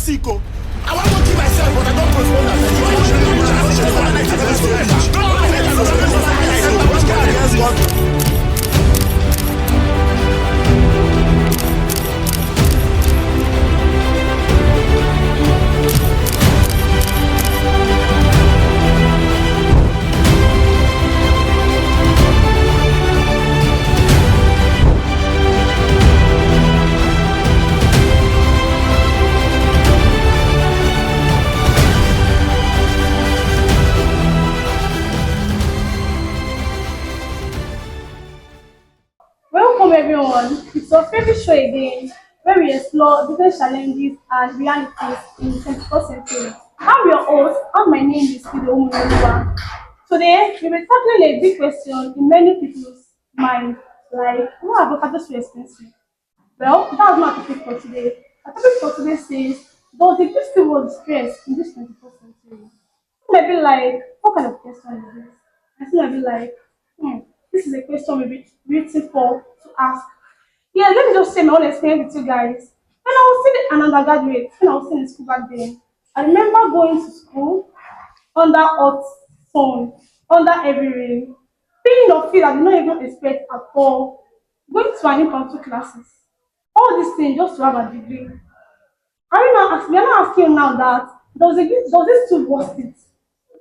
sick. Oh. I want to kill myself, but I don't postpone that. Welcome everyone. It's your favorite show again, where we explore different challenges and realities in the 21st century. I'm your host, and my name is Kido Umuyiwa. Today, we'll be tackling a big question in many people's mind, like, why are avocados so expensive? Well, that's not a topic for today. Our topic for today says, does the gift still worth the stress in this 21st century? You might be like, what kind of question is this? I still might be like, this is a question we've been waiting for to ask. Yeah, let me just say my own experience with you guys. When I was still an undergraduate, when I was still in school back then, I remember going to school under hot sun, under heavy rain, paying of fee I did not even expect at all, going to an impromptu classes. All these things just to have a degree. We are not asking now that does this still worth it?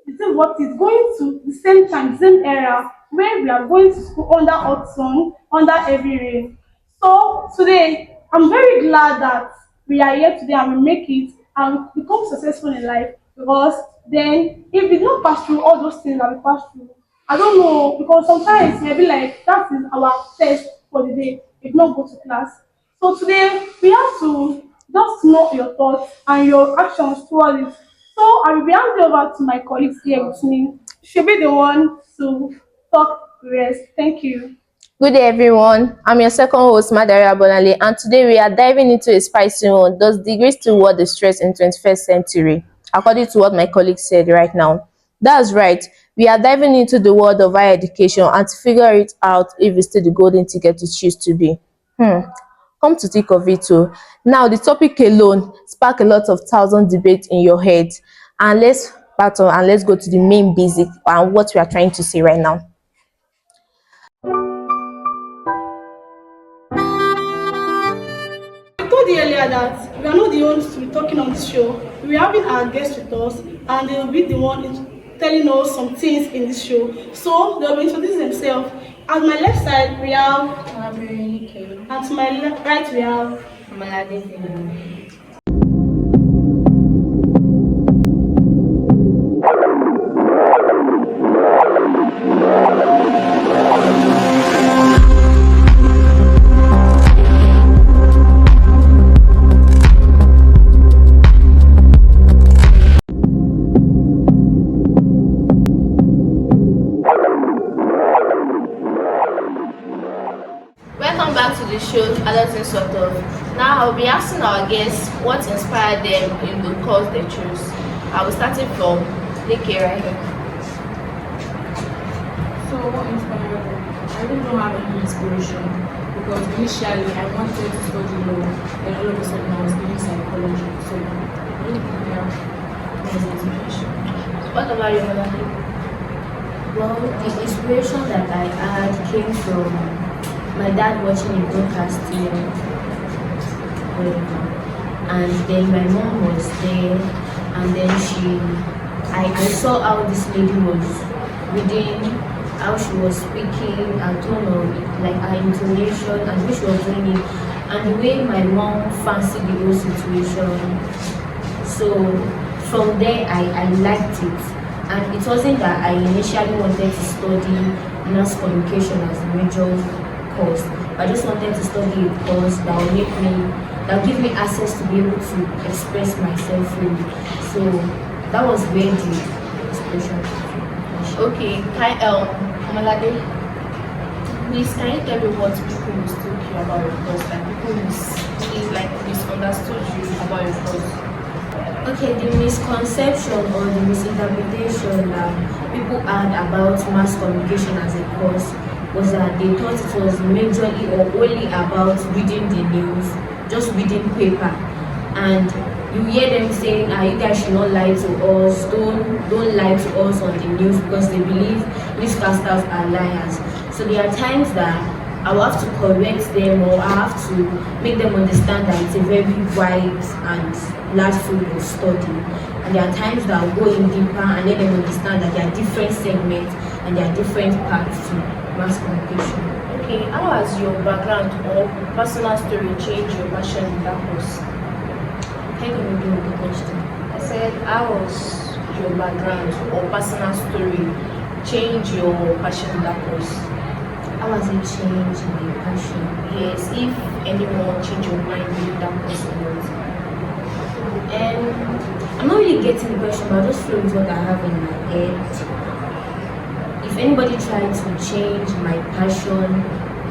Is it worth it going to the same time, same era where we are going to school under hot sun, under heavy rain? So today, I'm very glad that we are here today and we make it and become successful in life because then if we don't pass through all those things that we pass through, I don't know because sometimes maybe like that is our test for the day if not go to class. So today we have to just know your thoughts and your actions towards it. So I will be handing over to my colleagues here with me. She'll be the one to talk rest. Thank you. Good day, everyone. I'm your second host, Madara Bonale, and today we are diving into a spicy one. Does degree still worth the stress in 21st century? According to what my colleague said right now. That's right. We are diving into the world of higher education and to figure it out if it's still the golden ticket to choose to be. Come to think of it, too. Now, the topic alone spark a lot of thousand debates in your head. And let's battle and let's go to the main basic and what we are trying to say right now. I told you earlier that we are not the ones to be talking on this show. We are having our guests with us, and they will be the one telling us some things in this show. So they will be introducing themselves. At my left side, we have, and to my right, we have. Welcome back to the show, Adulting Sort of. Now I'll be asking our guests what inspired them in the course they chose. I will start it from Nikki right here. So what inspired me? I really don't have any inspiration because initially I wanted to study law and all of a sudden I was doing psychology. So I really didn't have any inspiration. What about you, Mother? Well, the inspiration that I had came from my dad watching a broadcast TV, and then my mom was there, and then I saw how this lady was reading, how she was speaking, her tone of like her intonation, and which she was doing it, and the way my mom fancied the whole situation. So from there, I liked it. And it wasn't that I initially wanted to study mass communication as a major course. I just wanted to study a course that will give me access to be able to express myself freely. So that was where the inspiration came from. Okay, hi, Omalade. Please, can you tell me what people mistook you about your course? Like people misunderstood you about your course. Okay, the misconception or the misinterpretation that people had about mass communication as a course was that they thought it was majorly or only about reading the news, just reading paper. And you hear them saying, you guys should not lie to us, don't lie to us on the news because they believe newscasters are liars. So there are times that I will have to correct them, or I have to make them understand that it's a very wide and large field of study. And there are times that I'll go in deeper and let them understand that there are different segments and there are different parts to mass communication. Okay, how has your background or personal story changed your passion in that course? Can you repeat the question? I said, how has your background or personal story changed your passion in that course? How has it changed my passion? Yes, if anyone changed your mind in that course or not. I'm not really getting the question, but I just feel with what I have in my head. If anybody tried to change my passion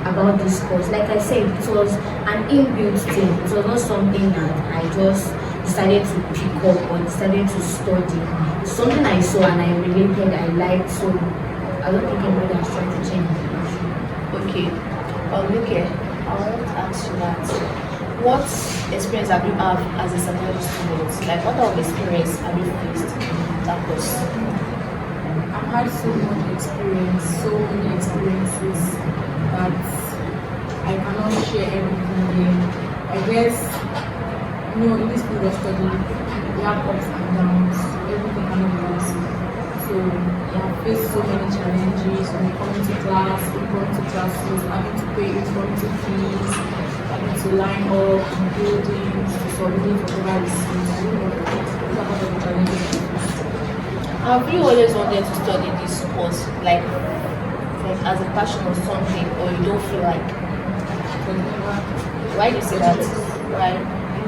about this course, like I said, it was an inbuilt thing. It was not something that I just decided to pick up or decided to study. It's something I saw and I related, I liked, so I don't think anybody has tried to change my passion. Okay, okay, I want to ask you that. What experience have you had as a psychology student? Like, what type of experience have you faced in that course? I've had so many experiences that I cannot share everything here. I guess, in this field of study, we have ups and downs. Everything cannot be easy. So I have faced so many challenges when we come to class, we come to classes, having to pay informative fees, having to line up in buildings, to submit whatever receipts. These are part of the challenges. Have you always wanted to study this course, like as a passion or something, or you don't feel like? Why do you say that? Why? I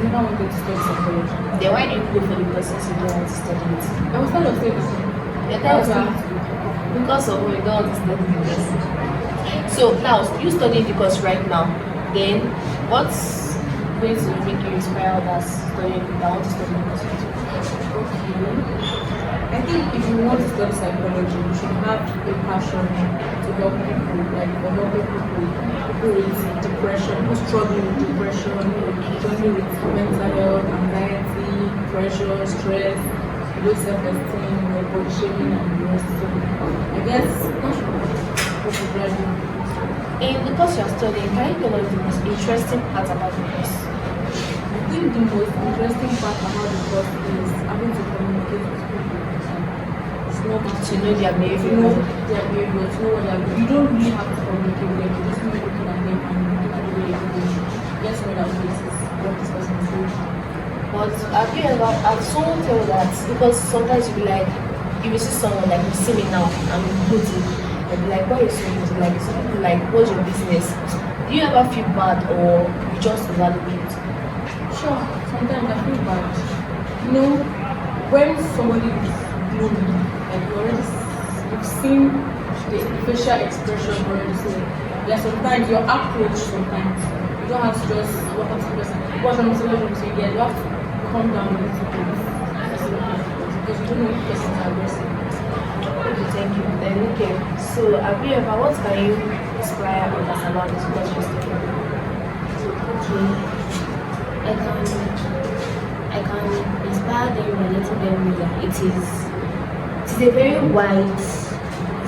never wanted to study psychology. Then why did you go for the process you don't want to study it? I was kind of saying Because of you don't want to study the course. So now you studying the course right now. Then what's going to make you inspire others studying that want to study the course? I think if you want to study psychology, you should have a passion to help people, like for helping people with depression, who struggle with depression, struggling with mental health, anxiety, pressure, stress, low self-esteem, body shaming, and the rest. So I guess that should be what should drive you. In the course you're studying, can you tell us the most interesting part about the course? I think the most interesting part about the course is having to communicate with people. It's not To know their behavior. to know their behavior, to know what they're doing. You don't really have to communicate with them. You just know looking at them and looking at the way they're doing. Yes, know that this is what this person is doing. But have someone tell you that? Because sometimes you be like, if you see someone like you see me now, I'm good. I'll be like, why are you so good? Like some people like, what's your business? Do you ever feel bad or you just overlook it? Sure, sometimes I feel bad. When somebody is gloomy, like you've seen the facial expression already. So yeah, sometimes your approach, sometimes you don't have to just walk up to the person, watch them say, yeah, you have to calm down a little bit. Because you don't know if the person is aggressive. Okay, thank you. Then okay. So what can you inspire others about this course you're studying? Okay. I can inspire them by letting them know that it is a very wide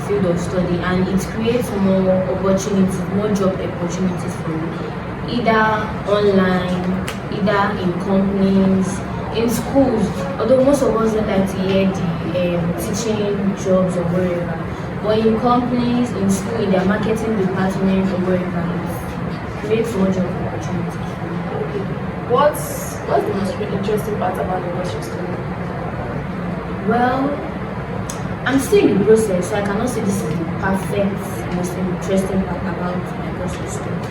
field of study and it creates more opportunities, more job opportunities for you, either online, either in companies, in schools. Although most of us don't like to hear the teaching jobs or wherever, but in companies, in school, in their marketing department or wherever, it creates more job opportunities. What's the most interesting part about the course you're studying? Well, I'm still in the process, so I cannot say this is the perfect, most interesting part about my course of study.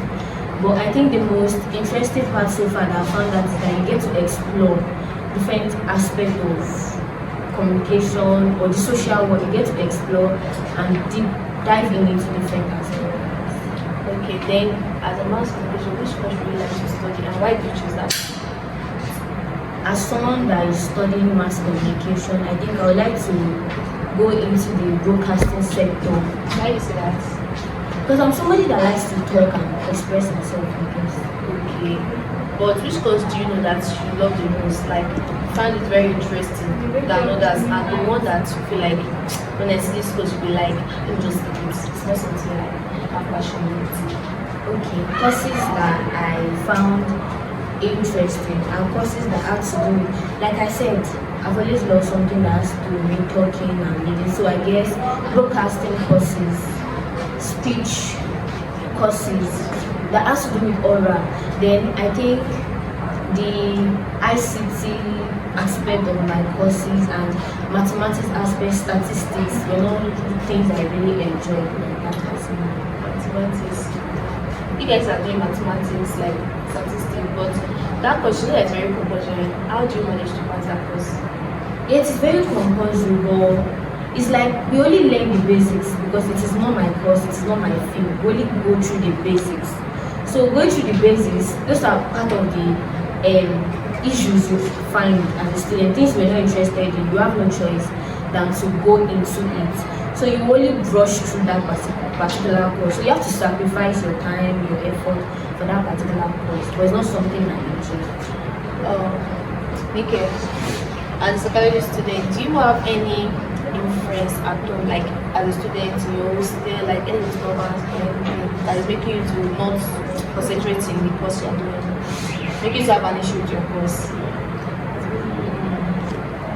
But I think the most interesting part so far that I found out is that you get to explore different aspects of communication or the social world. You get to explore and dive into different aspects. Okay, then as a mass communication, which course would you like to study and why did you choose that? As someone that is studying mass communication, I think I would like to go into the broadcasting sector. Why you say that? Because I'm somebody that likes to talk and express himself, I guess. Okay. But which course do you know that you love the most? Like, find it very interesting than others, and the one that you feel like, when I see this course, you be like, let me just skip it. It's not something I have passion with. Okay, courses that I found interesting and courses that have to do with, like I said, I've always loved something that has to do with talking and reading. So I guess broadcasting courses, speech courses that has to do with oral. Then I think the ICT aspect of my courses and mathematics aspect, statistics were not the things I really enjoyed like that personally. Mathematics. You guys are doing mathematics, like statistics, but that course, you know, it's very compulsory. How do you manage to pass that course? Yeah, it's very compulsory, but it's like we only learn the basics because it is not my course, it is not my field. We only go through the basics. So going through the basics, those are part of the issues you find as a student, things you're not interested in. You have no choice than to go into it. So you only brush through that particular course. So you have to sacrifice your time, your effort for that particular course. But it's not something I enjoy. Okay. As a secondary student, do you have any influence at all, like as a student, you still like any disturbance or anything that is making you to not concentrate in the course you're doing? Making you to have an issue with your course?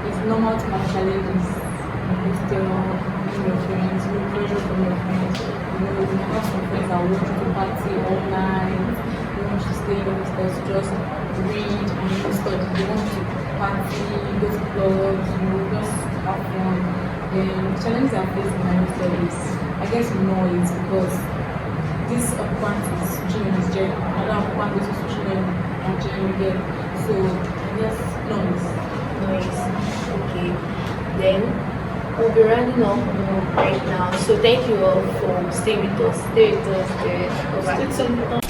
It's normal to have challenges. You still your friends, you pressure from your friends. You know, you have some friends that want you to party all night. They want you to stay downstairs to just read and you study. They want you to party, go to clubs, you know, just have fun. The challenges I'm facing in my studies, I guess noise, because this occupant is switching his gen, another occupant is switching on gen again. So I guess noise. Noise. Okay. Then we'll be running off right now. So thank you all for staying with us. Stay with us. Stay with us.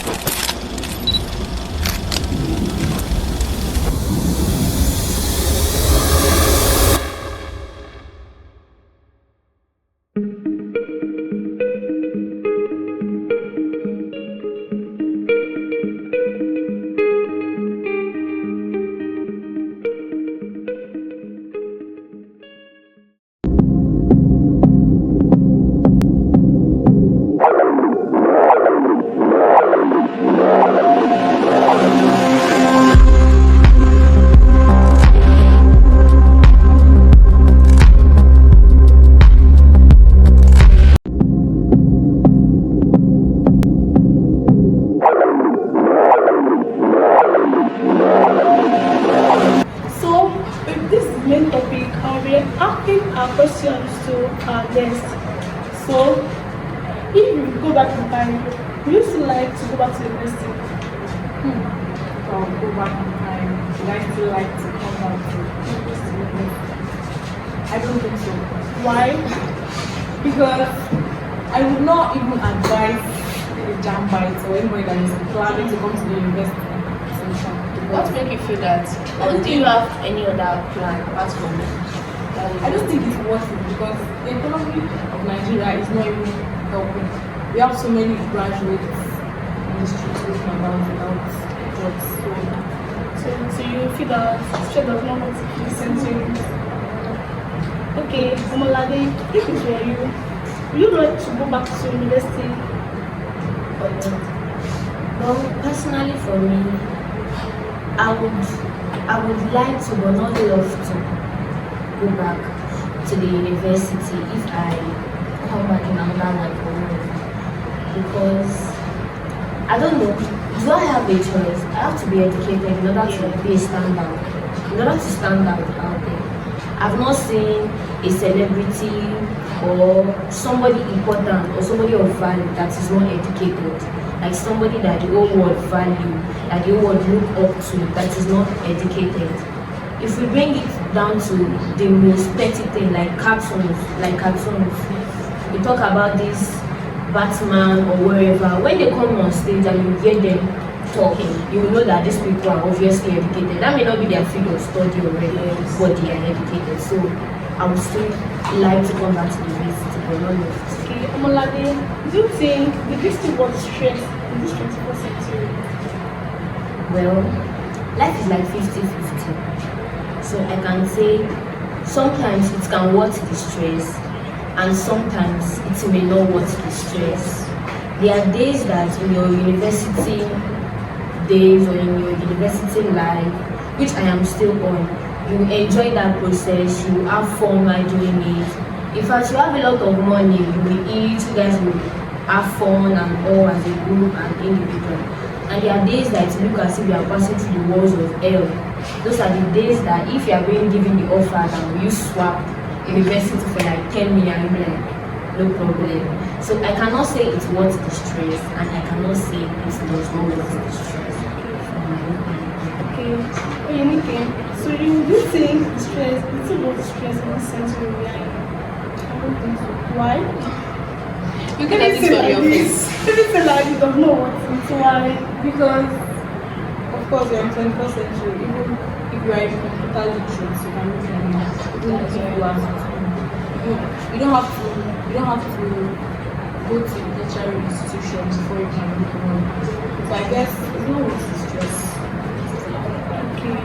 So, with this main topic, I'll be asking our questions to our guests. So, if you go back in time, would you still like to go back to university? So I'll go back in time. Would I still like to come back to university? I don't think so. Why? Because I would not even advise the jam bites or anybody that is planning to come to the university. What make you feel that? Or do you have any other plan apart from I just think it's worth it because the economy of Nigeria is not even helping. We have so many graduates in the streets looking about without jobs. So you feel that future does not listen to you. Okay, Omolade, if it were you, would you like to go back to university or not? Well, personally for me, I would like to, but not love to go back to the university if I come back in another life or not. Because I don't know, do I have a choice? I have to be educated in order to be a standout, in order to stand out there. I've not seen a celebrity or somebody important or somebody of value that is not educated, like somebody that the whole world value, that the whole world look up to, that is not educated. If we bring it down to the most petty thing, like cartoons, we talk about this Batman or wherever, when they come on stage and you hear them talking, you will know that these people are obviously educated. That may not be their field of study already, but they are educated. So I would still like to come back to the university, but not left. Okay, Omolade, do you think the district was stressed in this 21st century? Well, life is like 50-50. So I can say sometimes it can worth the stress and sometimes it may not worth the stress. There are days that in your university days or in your university life, which I am still on, you enjoy that process, you have fun while doing it. In fact, you have a lot of money, you will eat, you guys will have fun and all as a group and individual. And there are days that it look as if you are passing through the walls of hell. Those are the days that if you are being given the offer that you swap university for like 10 million, you'll be like, no problem. So I cannot say it's worth the stress and I cannot say it does not worth the stress. Okay. Okay. So you do think stress, it's about stress in the sense where we are in? I don't think so. Why? You can edit on your face. Anything like you don't know what it's why. Because, of course, we are in 21st century. Even if you are in computer literate, you can look at it. Even if you are you don't have to go to a tertiary institution before you can look around. So I guess it's not worth the stress. Okay.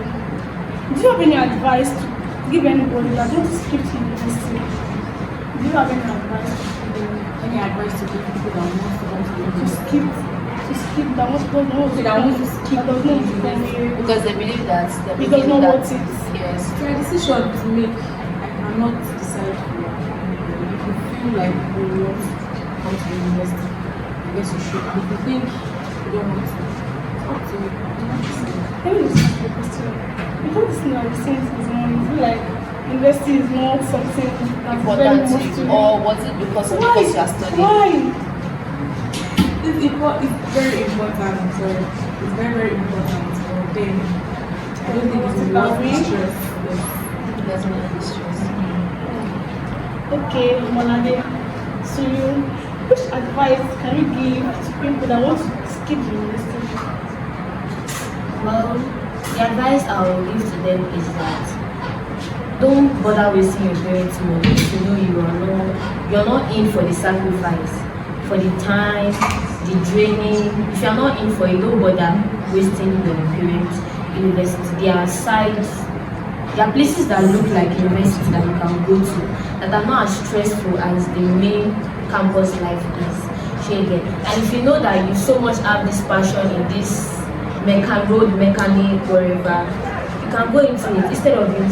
Do you have any advice to give anybody that wants to skip to university? Do you have any advice to give them? Any advice to give people that want to come to To university? skip, that wants to know, Okay, that want to skip that does not the university. Because they believe that they It does believe not that want it. yes. It's your decision to make. I cannot decide for you. If you feel like you want to come to the university, I guess you should. And if you think you don't want to, it's up to you. You have to decide. Let me just ask you a question. Before this thing I've seen this morning, I feel like university is not something that's very Important much to to you, or was it because of Why? because you are studying? Why? It's very important. So it's very, very important. But then I don't think it's worth the stress. Yes. It doesn't have the stress. Okay, Monade. So which advice can you give to people that want to skip university? Well, the advice I will give to them is that don't bother wasting your parents' money if you know you're not in for the sacrifice, for the time, the draining. If you're not in for it, don't bother wasting your parents' university. There are sites, there are places that look like university that you can go to that are not as stressful as the main campus life is. And if you know that you so much have this passion in this road mechanic, wherever, you can go into it instead of you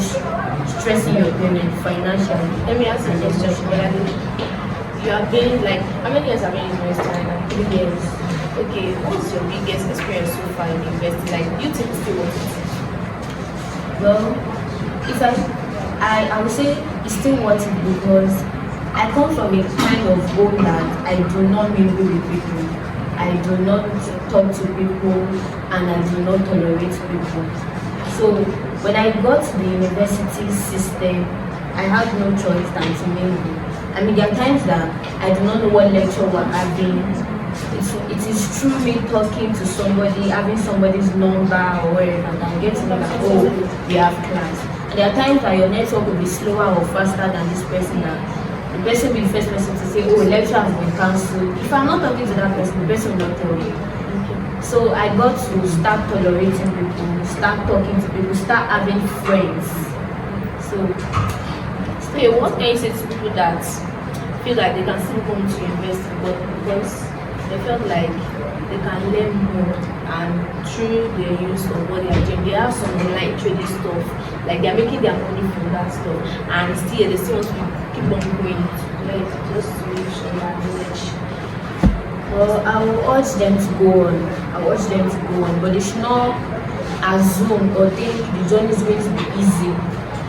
stressing your parents financially. Let me ask you a question. You have been like, how many years have you been in university right now? 3 years. Okay, what's your biggest experience so far in university? Like, do you think it's still worth it? Well, if I would say it's still worth it because I come from a kind of home that I do not mingle with people. I do not talk to people and I do not tolerate people. So when I got to the university system, I had no choice than to mingle. I mean, there are times that I do not know what lecture we're having. It is through me talking to somebody, having somebody's number or whatever, that I get to know that, oh, we have class. And there are times that your network will be slower or faster than this person, that the person will be the first person to say, oh, lecture has been cancelled. If I'm not talking to that person, the person will not tell me. So I got to start tolerating people, start talking to people, start having friends. So What can you say to people that feel like they can still come to university, but because they felt like they can learn more and through the use of what they are doing, they have some online trading stuff, like they are making their money from that stuff, and still they still want to keep on going to like just to reach their knowledge. well, I will urge them to go on. But they should not assume or think the journey is going to be easy,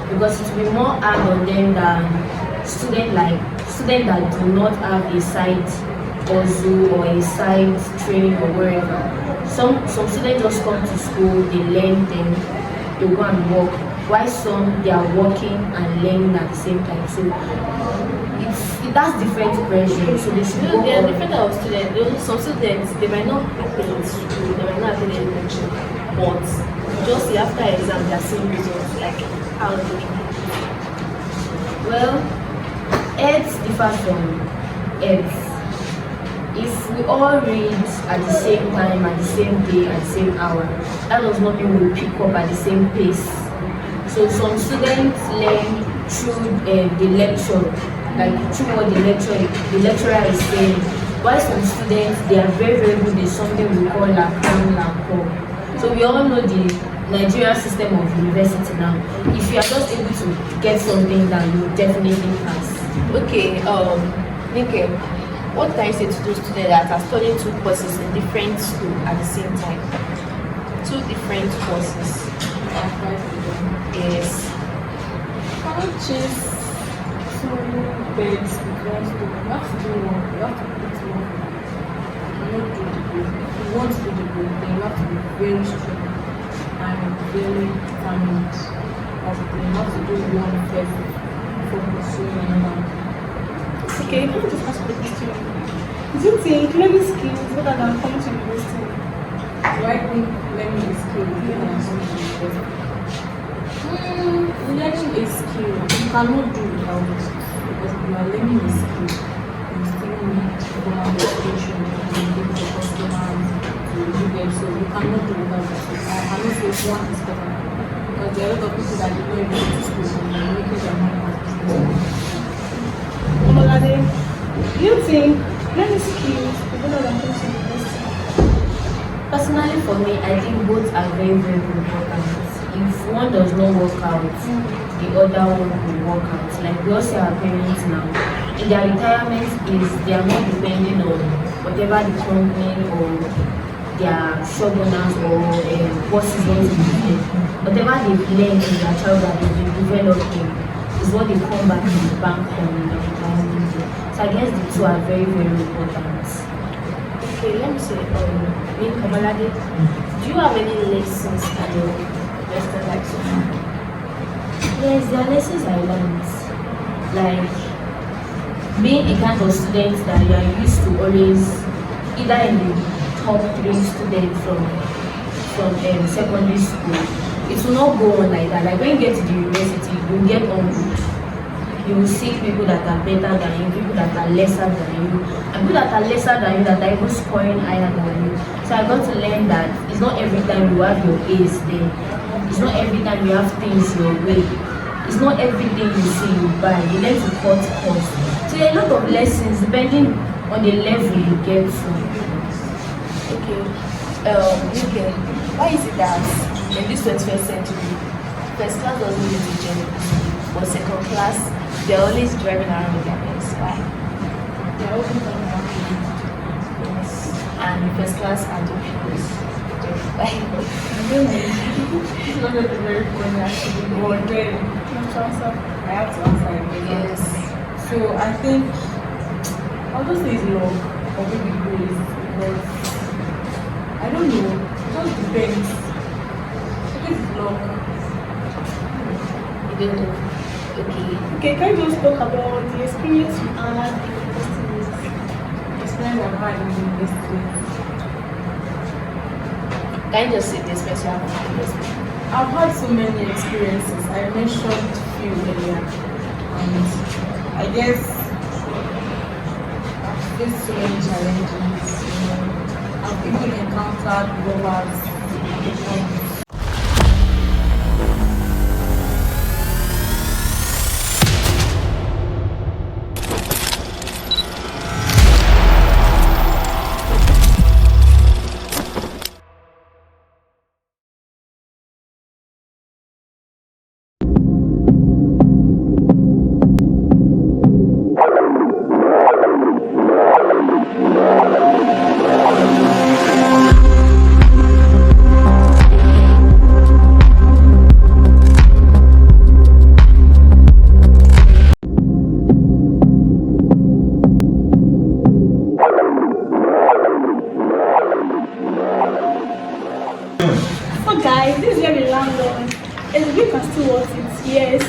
because it will be more hard on them than students that do not have a side hustle or a side training or wherever. Some students just come to school, they learn, then they go and work. While some, they are working and learning at the same time. So that's different pressure. So they should go There are on. different types of students. Some students, they might not be in school, they might not attend any lecture, but just after exam, they are seeing results, like how they do. Well, heads differ from heads. if we all read at the same time, at the same day, at the same hour, that does not mean we pick up at the same pace. So some students learn through the lecture, like through what the lecturer is saying. While some students, they are very, very good at something we call lapo. So we all know the Nigerian system of university now. If you are just able to get something done, you will definitely pass. Okay, Nike, what can you say to those students that are studying two courses in different schools at the same time? Two different courses. Yes. Cannot chase two birds with one stone. You have to do one. You have to put one. You cannot do the both. If you want to do the both, then you have to be very strong and very determined. That's the thing. You have to do one first before pursuing another. Okay, let me just ask you a question. Do you think learning skills is better than coming to university? Do I think learning is skill? Learning is skill. You cannot do without it because if you are learning a skill, you still need to go on education, you need to customers, to do them. So you cannot do without it. I cannot say one is better because there are a lot of people that do not even go to school and they are making their money as business. Omalade, do you think learning skills is better than coming to university? Personally, for me, I think both are very, very important. If one does not work out, the other one will work out. Like we also have parents now. In their retirement is they are not depending on whatever the company or their shoguners or bosses want to give them. Whatever they've learned in their child that they've been developing is what they come back in the bank from in their retirement. So I guess the two are very, very important. Okay, let me say, me, Kamalade, do you have any lessons in your Western life so far? Yes, there are lessons I learned. Like being a kind of student that you are used to always either in the top 3 students from secondary school. It will not go on like that. Like when you get to the university, you get on good. You will see people that are better than you, people that are lesser than you, and people that are lesser than you that are even scoring higher than you. So I got to learn that it's not every time you have your A's there. It's not every time you have things your way. It's not everything you see you buy. You learn to cut costs. So there are a lot of lessons depending on the level you get to. Okay, okay. Why is it that in this 21st century, first class doesn't need to journalism, but second class, they're always driving around with their bikes? Why? They are open to Yes. And first class are the pupils. Why? I don't know. It's not going to be very funny actually, but then I have to answer it. Yes. So I think I'll just say it's love or maybe grace because I don't know. It just depends. I guess it's love. You don't know. Okay. Okay, can you just talk about the experience you had in university? Experience I've had in university. Can you just say the experience you have in university? I've had so many experiences. I mentioned few earlier, and I guess I've faced so many challenges. I've even encountered robbers. So guys, this is where we land on. You can still watch it, yes.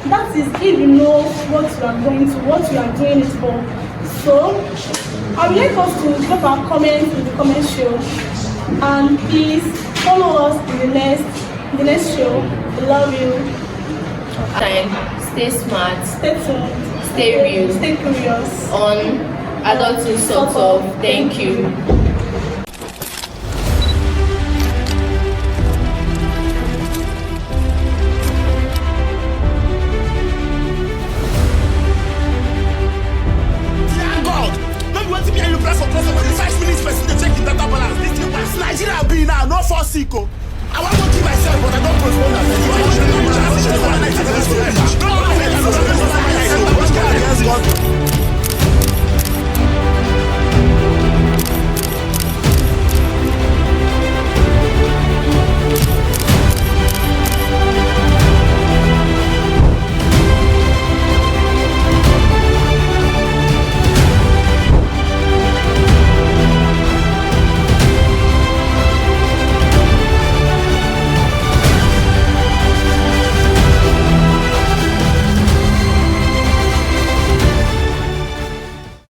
That is if you know what you are going to, what you are doing it for. So I would like us to drop our comments in the comment show. And please follow us in the next show. We love you. Time, stay smart, Stay tuned. stay real, Stay curious. on Adulting sort of. Thank you. Dear God, don't want to be you press for press for 5 minutes person to check the data balance. This thing was Nigeria be now, not for sick. I want to kill myself, but I don't postpone that.